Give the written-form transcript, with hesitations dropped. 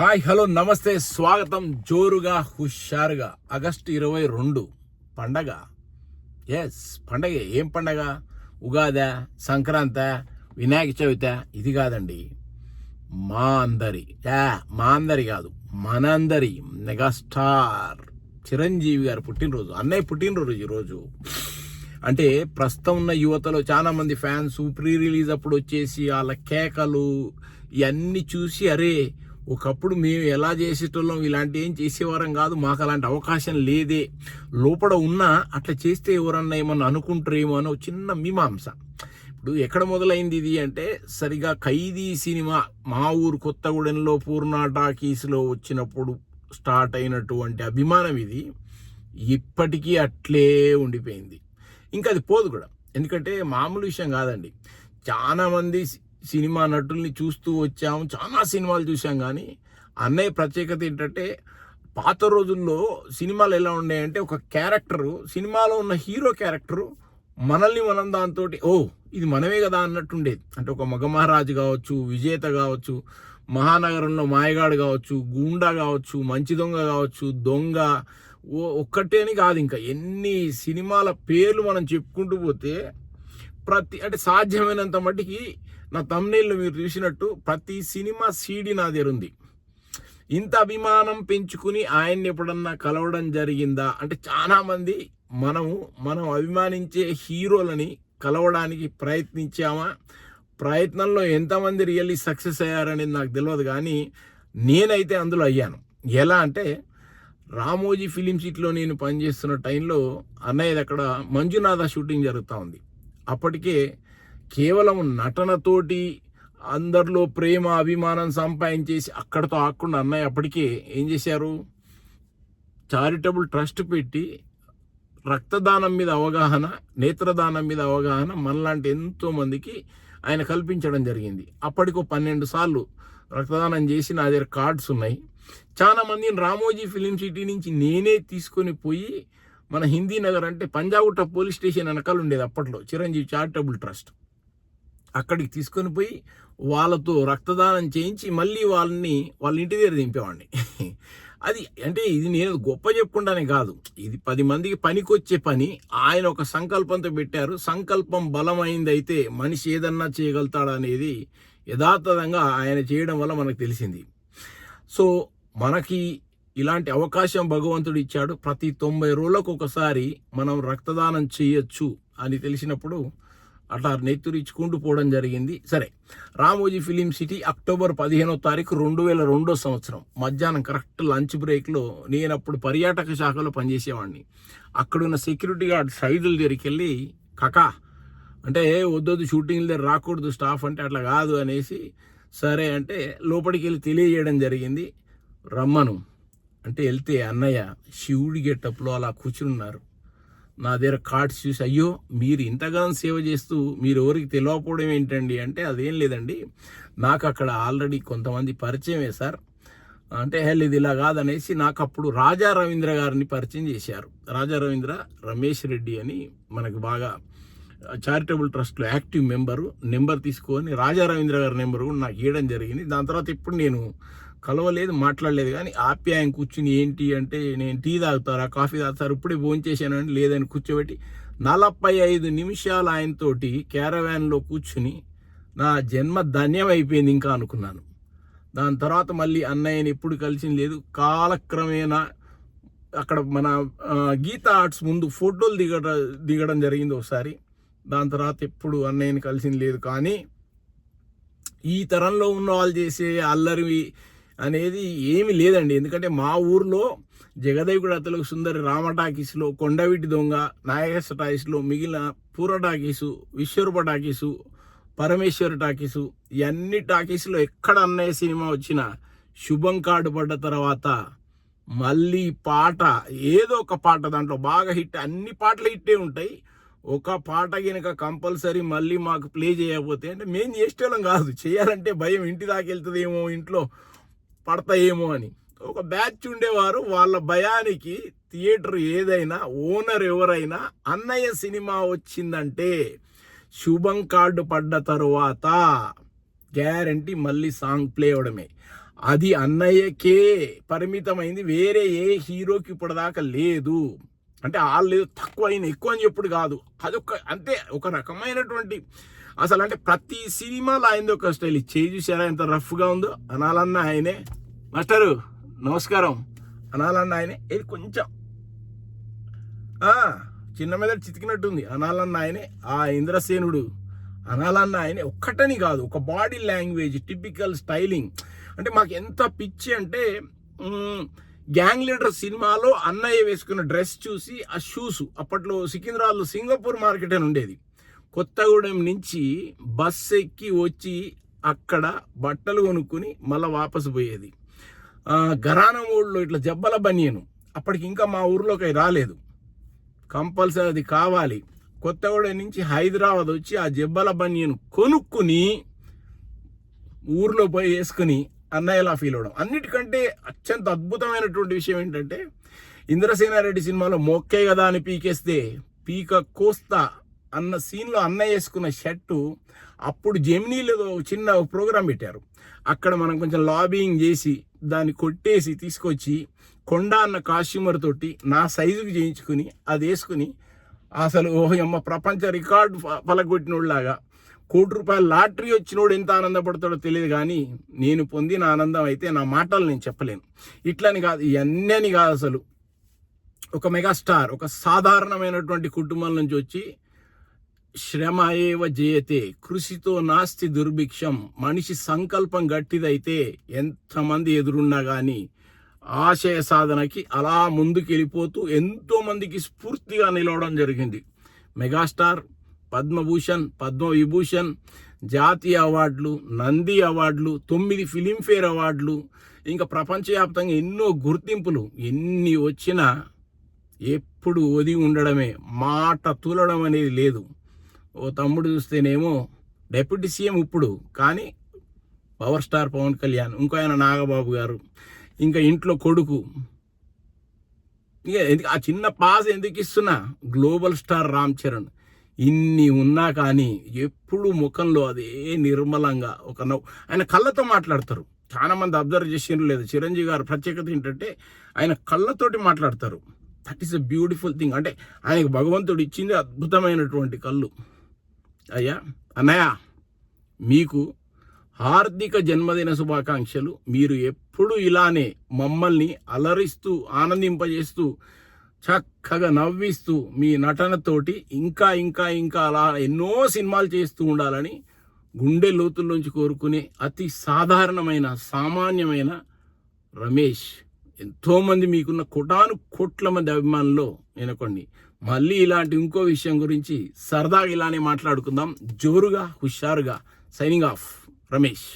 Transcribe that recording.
Hi hello నమస్తే, స్వాగతం. జోరుగా హుషారుగా ఆగస్టు 22 పండగ. పండగ. ఏం పండగ? ఉగాదా, సంక్రాంత, వినాయక చవిత? ఇది కాదండి, మా అందరి కాదు, మనందరి మెగాస్టార్ చిరంజీవి గారు పుట్టినరోజు. అన్నయ్య పుట్టినరోజు ఈరోజు. అంటే ప్రస్తుతం ఉన్న యువతలో చాలా మంది ఫ్యాన్స్ ప్రీ రిలీజ్ అప్పుడు వచ్చేసి వాళ్ళ కేకలు ఇవన్నీ చూసి, అరే ఒకప్పుడు మేము ఎలా చేసేటోళ్ళం, ఇలాంటి ఏం చేసేవారం కాదు, మాకు అలాంటి అవకాశం లేదే, లోపల ఉన్నా అట్లా చేస్తే ఎవరన్నా ఏమన్నా అనుకుంటారేమో అని ఒక చిన్న మీమాంస. ఇప్పుడు ఎక్కడ మొదలైంది ఇది అంటే, సరిగా ఖైదీ సినిమా మా ఊరు కొత్తగూడెంలో పూర్ణ టాకీస్లో వచ్చినప్పుడు స్టార్ట్ అయినటువంటి అభిమానం ఇది ఇప్పటికీ అట్లే ఉండిపోయింది. ఇంకా అది పోదు కూడా, ఎందుకంటే మామూలు విషయం కాదండి. చాలామంది సినిమా నటుల్ని చూస్తూ వచ్చాము, చాలా సినిమాలు చూసాం. కానీ అన్నయ్య ప్రత్యేకత ఏంటంటే, పాత రోజుల్లో సినిమాలు ఎలా ఉన్నాయంటే, ఒక క్యారెక్టరు, సినిమాలో ఉన్న హీరో క్యారెక్టరు మనం దాంతో ఇది మనమే కదా అన్నట్టుండేది. అంటే ఒక మగమహారాజు కావచ్చు, విజేత కావచ్చు, మహానగరంలో మాయగాడు కావచ్చు, గూండా కావచ్చు, మంచి దొంగ కావచ్చు, దొంగ ఒక్కటేని కాదు, ఇంకా ఎన్ని సినిమాల పేర్లు మనం చెప్పుకుంటూ పోతే అంటే సాధ్యమైనంత మట్టికి నా తమ్నైల్లో మీరు చూసినట్టు ప్రతి సినిమా సీడీ నా దగ్గర ఉంది. ఇంత అభిమానం పెంచుకుని ఆయన్ని ఎప్పుడన్నా కలవడం జరిగిందా అంటే, చాలామంది మనం అభిమానించే హీరోలని కలవడానికి ప్రయత్నించామా, ప్రయత్నంలో ఎంతమంది రియల్లీ సక్సెస్ అయ్యారనేది నాకు తెలియదు. కానీ నేనైతే అందులో అయ్యాను. ఎలా అంటే, రామోజీ ఫిలిం సిటీలో నేను పనిచేస్తున్న టైంలో అన్నయ్యది అక్కడ మంజునాథ షూటింగ్ జరుగుతూ ఉంది. అప్పటికే కేవలం నటనతోటి అందరిలో ప్రేమ అభిమానం సంపాదించేసి అక్కడతో ఆకుండా అన్నయ్య అప్పటికే ఏం చేశారు, చారిటబుల్ ట్రస్ట్ పెట్టి రక్తదానం మీద అవగాహన, నేత్రదానం మీద అవగాహన మనలాంటి ఎంతో మందికి ఆయన కల్పించడం జరిగింది. అప్పటికో 12 సార్లు రక్తదానం చేసి నా దగ్గర కార్డ్స్ ఉన్నాయి. చాలా మందిని రామోజీ ఫిలిం సిటీ నుంచి నేనే తీసుకొని పోయి మన హిందీ నగర్ అంటే పంజాగుట్ట పోలీస్ స్టేషన్ వెనకాల ఉండేది అప్పట్లో చిరంజీవి చారిటబుల్ ట్రస్ట్. అక్కడికి తీసుకొని పోయి వాళ్ళతో రక్తదానం చేయించి మళ్ళీ వాళ్ళ ఇంటి దగ్గర దింపేవాడిని. అది అంటే ఇది నేను గొప్ప చెప్పుకుంటానే కాదు, ఇది 10 మందికి పనికొచ్చే పని. ఆయన ఒక సంకల్పంతో పెట్టారు. సంకల్పం బలమైంది అయితే మనిషి ఏదన్నా చేయగలుగుతాడనేది యథాతథంగా ఆయన చేయడం వల్ల మనకు తెలిసింది. సో మనకి ఇలాంటి అవకాశం భగవంతుడు ఇచ్చాడు. ప్రతి 90 రోజులకు ఒకసారి మనం రక్తదానం చేయొచ్చు అని తెలిసినప్పుడు అట్లా నెత్తురిచ్చుకుంటూ పోవడం జరిగింది. సరే, రామోజీ ఫిలిం సిటీ అక్టోబర్ 15వ తారీఖు 2002 సంవత్సరం మధ్యాహ్నం కరెక్ట్ లంచ్ బ్రేక్లో నేను అప్పుడు పర్యాటక శాఖలో పనిచేసేవాడిని. అక్కడున్న సెక్యూరిటీ గార్డ్ సైదుల దగ్గరికి వెళ్ళి, కాకా అంటే వద్దొద్దు షూటింగ్ దగ్గర రాకూడదు స్టాఫ్ అంటే, అట్లా కాదు అనేసి సరే అంటే లోపలికి వెళ్ళి తెలియజేయడం జరిగింది. రమ్మను అంటే వెళ్తే అన్నయ్య శివుడి గెట్టప్లో అలా కూర్చున్నారు. నా దగ్గర కార్డ్స్ చూసి, అయ్యో మీరు ఇంతగానో సేవ చేస్తూ మీరు ఎవరికి తెలియకపోవడం ఏంటండి అంటే, అదేం లేదండి, నాకు అక్కడ ఆల్రెడీ కొంతమంది పరిచయమే సార్ అంటే, ఇది ఇలా కాదనేసి నాకు అప్పుడు రాజా రవీంద్ర గారిని పరిచయం చేశారు. రాజా రవీంద్ర, రమేష్ రెడ్డి అని మనకు బాగా చారిటబుల్ ట్రస్ట్లో యాక్టివ్ నెంబర్ తీసుకొని రాజా రవీంద్ర గారి నెంబర్ కూడా నాకు ఇవ్వడం జరిగింది. దాని తర్వాత ఇప్పుడు నేను కలవలేదు, మాట్లాడలేదు. కానీ ఆప్యాయం కూర్చుని ఏంటి అంటే, నేను టీ తాగుతారా, కాఫీ తాగుతారు, ఇప్పుడే భోంచేసానండి లేదని కూర్చోబెట్టి 45 నిమిషాలు ఆయనతోటి క్యారవాన్లో కూర్చుని నా జన్మ ధన్యం అయిపోయింది ఇంకా అనుకున్నాను. దాని తర్వాత మళ్ళీ అన్నయ్యని ఎప్పుడు కలిసింది లేదు. కాలక్రమేణా అక్కడ మన గీతా ఆర్ట్స్ ముందు ఫోటోలు దిగడం జరిగింది ఒకసారి. దాని తర్వాత ఎప్పుడు అన్నయ్యని కలిసింది లేదు. కానీ ఈ తరంలో ఉన్న వాళ్ళు చేసే అల్లరి అనేది ఏమీ లేదండి. ఎందుకంటే మా ఊర్లో జగదేవిగూడ అతలకు సుందరి రామ టాకీస్లో, కొండవీటి దొంగ, నాయకస్ టాకీస్లో, మిగిలిన పూర్వ టాకీసు, విశ్వరూప టాకీసు, పరమేశ్వర టాకీసు, ఇవన్నీ టాకీస్లో ఎక్కడ అన్నయ్య సినిమా వచ్చినా శుభం కార్డు పడ్డ తర్వాత మళ్ళీ పాట, ఏదో ఒక పాట దాంట్లో బాగా హిట్, అన్ని పాటలు హిట్టే ఉంటాయి, ఒక పాట కనుక కంపల్సరీ మళ్ళీ మాకు ప్లే చేయకపోతే అంటే మేము చేసేవాళ్ళం కాదు, చేయాలంటే భయం, ఇంటి దాకా వెళ్తుందేమో, ఇంట్లో పడతాయేమో అని ఒక బ్యాచ్ ఉండేవారు. వాళ్ళ భయానికి థియేటర్ ఏదైనా, ఓనర్ ఎవరైనా అన్నయ్య సినిమా వచ్చిందంటే శుభం కార్డు పడ్డ తరువాత గ్యారంటీ మళ్ళీ సాంగ్ ప్లే అవ్వడమే. అది అన్నయ్యకే పరిమితమైంది, వేరే ఏ హీరోకి ఇప్పటిదాకా లేదు. అంటే వాళ్ళు తక్కువ అయిన ఎక్కువ అని చెప్పుడు కాదు, అదొక అంతే ఒక రకమైనటువంటి అసలు. అంటే ప్రతి సినిమాలో ఆయనది ఒక స్టైల్. చేయి చూసారా ఎంత రఫ్గా ఉందో. అనాలన్న ఆయనే. మాస్టరు నమస్కారం. అనాలన్న ఆయనే. ఇది కొంచెం చిన్న మీద చితికినట్టుంది. అనాలన్న ఆయనే. ఆ ఇంద్రసేనుడు అనాలన్న ఆయనే. ఒక్కటని కాదు, ఒక బాడీ లాంగ్వేజ్, టిపికల్ స్టైలింగ్. అంటే మాకు ఎంత పిచ్చి అంటే గ్యాంగ్ లీడర్ సినిమాలో అన్నయ్య వేసుకున్న డ్రెస్ చూసి ఆ షూస్, అప్పట్లో సికింద్రాబాద్లో సింగపూర్ మార్కెట్ అని ఉండేది, కొత్తగూడెం నుంచి బస్సు ఎక్కి వచ్చి అక్కడ బట్టలు కొనుక్కుని మళ్ళీ వాపసు పోయేది. గరానా ఊళ్ళో ఇట్లా జబ్బల బనియను, అప్పటికి ఇంకా మా ఊర్లోకి అవి రాలేదు, కంపల్సరీ అది కావాలి. కొత్తగూడెం నుంచి హైదరాబాద్ వచ్చి ఆ జబ్బల బనియను కొనుక్కుని ఊర్లో పోయి వేసుకుని అన్నయ్యలా ఫీల్ అవడం. అన్నిటికంటే అత్యంత అద్భుతమైనటువంటి విషయం ఏంటంటే ఇంద్రసేనారెడ్డి సినిమాలో మొక్కే కదా అని పీకేస్తే పీక కోస్తా అన్న సీన్లో అన్నయ్య వేసుకున్న షర్టు అప్పుడు జెమినీలో చిన్న ప్రోగ్రాం పెట్టారు. అక్కడ మనం కొంచెం లాబింగ్ చేసి దాన్ని కొట్టేసి తీసుకొచ్చి కొండ అన్న కాస్ట్యూమర్ తోటి నా సైజుకి చేయించుకుని అది వేసుకుని అసలు ఓహమ్మ ప్రపంచ రికార్డు పలగొట్టినోళ్ళలాగా ₹1,00,00,000 లాటరీ వచ్చినోడు ఎంత ఆనందపడతాడో తెలియదు, కానీ నేను పొందిన ఆనందం అయితే నా మాటలు నేను చెప్పలేను. ఇట్లని కాదు, ఇవన్నీ అని కాదు, అసలు ఒక మెగాస్టార్ ఒక సాధారణమైనటువంటి కుటుంబం నుంచి వచ్చి శ్రమ ఏవ జయతే, కృషితో నాస్తి దుర్భిక్షం, మనిషి సంకల్పం గట్టిదైతే ఎంతమంది ఎదురున్నా కానీ ఆశయ సాధనకి అలా ముందుకు వెళ్ళిపోతూ ఎంతో మందికి స్ఫూర్తిగా నిలవడం జరిగింది. మెగాస్టార్ పద్మభూషణ్, పద్మవిభూషణ్, జాతీయ అవార్డులు, నంది అవార్డులు, 9 ఫిలింఫేర్ అవార్డులు, ఇంకా ప్రపంచవ్యాప్తంగా ఎన్నో గుర్తింపులు. ఎన్ని వచ్చినా ఎప్పుడు ఒదిగి ఉండడమే, మాట తూలడం అనేది లేదు. ఓ తమ్ముడు చూస్తేనేమో డిప్యూటీ సీఎం ఇప్పుడు, కానీ పవర్ స్టార్ పవన్ కళ్యాణ్, ఇంకో ఆయన నాగబాబు గారు, ఇంకా ఇంట్లో కొడుకు, ఇక ఆ చిన్న పాస్ ఎందుకు ఇస్తున్నా గ్లోబల్ స్టార్ రామ్ చరణ్. ఇన్ని ఉన్నా కానీ ఎప్పుడు ముఖంలో అదే నిర్మలంగా ఒక నవ్వు. ఆయన కళ్ళతో మాట్లాడతారు. చాలా మంది అబ్జర్వ్ చేసినట్టు లేదు. చిరంజీవి గారు ప్రత్యేకత ఏంటంటే ఆయన కళ్ళతోటి మాట్లాడతారు. That is a beautiful thing. అంటే ఆయనకు భగవంతుడు ఇచ్చింది అద్భుతమైనటువంటి కళ్ళు. అయ్యా అన్నయ్య, మీకు హార్దిక జన్మదిన శుభాకాంక్షలు. మీరు ఎప్పుడు ఇలానే మమ్మల్ని అలరిస్తూ ఆనందింపజేస్తూ చక్కగా నవ్విస్తూ మీ నటనతోటి ఇంకా ఇంకా ఇంకా అలా ఎన్నో సినిమాలు చేస్తూ ఉండాలని గుండె లోతుల్లోంచి కోరుకునే అతి సాధారణమైన సామాన్యమైన రమేష్. ఎంతోమంది మీకున్న కోట్ల మంది అభిమానుల్లో నేనొకండి. మళ్ళీ ఇలాంటి ఇంకో విషయం గురించి సరదాగా ఇలానే మాట్లాడుకుందాం. జోరుగా హుషారుగా. Signing off, Ramesh.